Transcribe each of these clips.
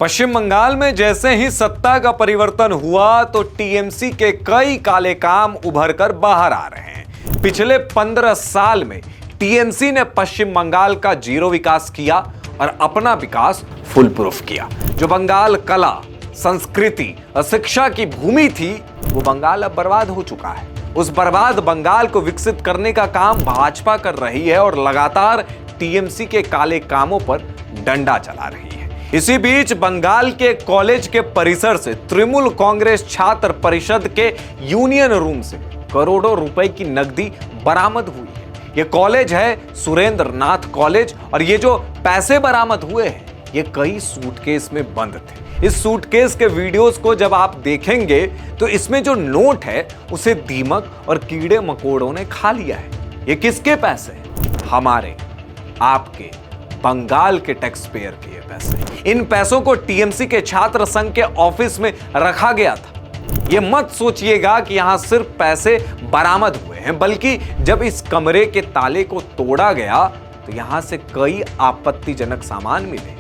पश्चिम बंगाल में जैसे ही सत्ता का परिवर्तन हुआ तो टीएमसी के कई काले काम उभर कर बाहर आ रहे हैं। पिछले 15 साल में टीएमसी ने पश्चिम बंगाल का जीरो विकास किया और अपना विकास फुल प्रूफ किया। जो बंगाल कला, संस्कृति और शिक्षा की भूमि थी, वो बंगाल अब बर्बाद हो चुका है। उस बर्बाद बंगाल को विकसित करने का काम भाजपा कर रही है और लगातार टीएमसी के काले कामों पर डंडा चला रही है। इसी बीच बंगाल के कॉलेज के परिसर से तृणमूल कांग्रेस छात्र परिषद के यूनियन रूम से करोड़ों रुपए की नकदी बरामद हुई है। यह कॉलेज है सुरेंद्र नाथ कॉलेज और ये जो पैसे बरामद हुए हैं ये कई सूटकेस में बंद थे। इस सूटकेस के वीडियोस को जब आप देखेंगे तो इसमें जो नोट है उसे दीमक और कीड़े मकोड़ों ने खा लिया है। ये किसके पैसे हैं? हमारे, आपके, बंगाल के टैक्स पेयर के ये पैसे। इन पैसों को टीएमसी के छात्र संघ के ऑफिस में रखा गया था। ये मत सोचिएगा कि यहां सिर्फ पैसे बरामद हुए हैं, बल्कि जब इस कमरे के ताले को तोड़ा गया तो यहां से कई आपत्तिजनक सामान मिले।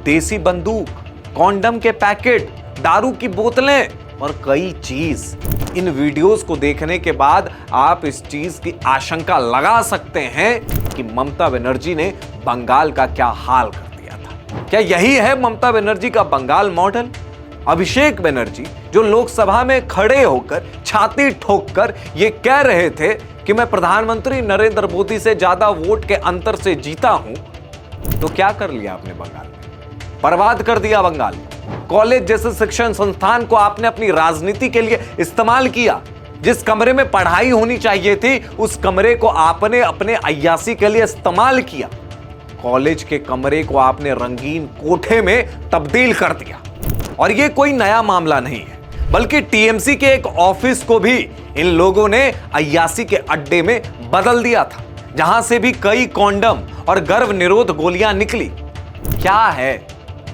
देसी बंदूक, कॉन्डम के पैकेट, दारू की बोतलें और कई चीज। इन वीडियोस को देखने के बाद आप इस चीज की आशंका लगा सकते हैं कि ममता बनर्जी ने बंगाल का क्या हाल कर दिया था। क्या यही है ममता बनर्जी का बंगाल मॉडल? अभिषेक बनर्जी जो लोकसभा में खड़े होकर छाती ठोककर ये कह रहे थे कि मैं प्रधानमंत्री नरेंद्र मोदी से ज्यादा वोट के अंतर से जीता हूं, तो क्या कर लिया आपने बंगाल में? बर्बाद कर दिया बंगाल। कॉलेज जैसे शिक्षण संस्थान को आपने अपनी राजनीति के लिए इस्तेमाल किया। जिस कमरे में पढ़ाई होनी चाहिए थी उस कमरे को आपने अपने अय्यासी के लिए इस्तेमाल किया। कॉलेज के कमरे को आपने रंगीन कोठे में तब्दील कर दिया। और यह कोई नया मामला नहीं है, बल्कि टीएमसी के एक ऑफिस को भी इन लोगों ने अय्यासी के अड्डे में बदल दिया था, जहां से भी कई कॉन्डम और गर्भ निरोध गोलियां निकली। क्या है?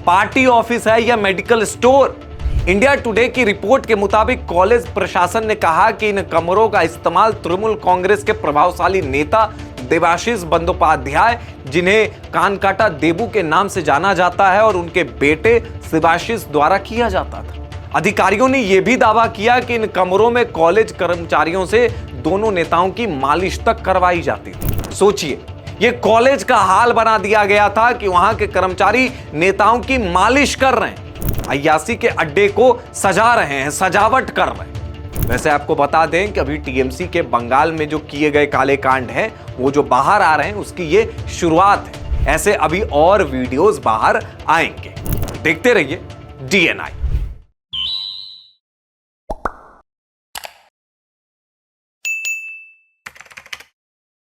पार्टी ऑफिस है या मेडिकल स्टोर? इंडिया टुडे की रिपोर्ट के मुताबिक कॉलेज प्रशासन ने कहा कि इन कमरों का इस्तेमाल तृणमूल कांग्रेस के प्रभावशाली नेता देवाशीष बंदोपाध्याय, जिन्हें कानकाटा देबू के नाम से जाना जाता है, और उनके बेटे शिवाशीष द्वारा किया जाता था। अधिकारियों ने यह भी दावा किया कि इन कमरों में कॉलेज कर्मचारियों से दोनों नेताओं की मालिश तक करवाई जाती थी। सोचिए, ये कॉलेज का हाल बना दिया गया था कि वहां के कर्मचारी नेताओं की मालिश कर रहे हैं, अय्यासी के अड्डे को सजा रहे हैं, सजावट कर रहे हैं। वैसे आपको बता दें कि अभी टीएमसी के बंगाल में जो किए गए काले कांड हैं वो जो बाहर आ रहे हैं उसकी ये शुरुआत है। ऐसे अभी और वीडियोस बाहर आएंगे। देखते रहिए DNI।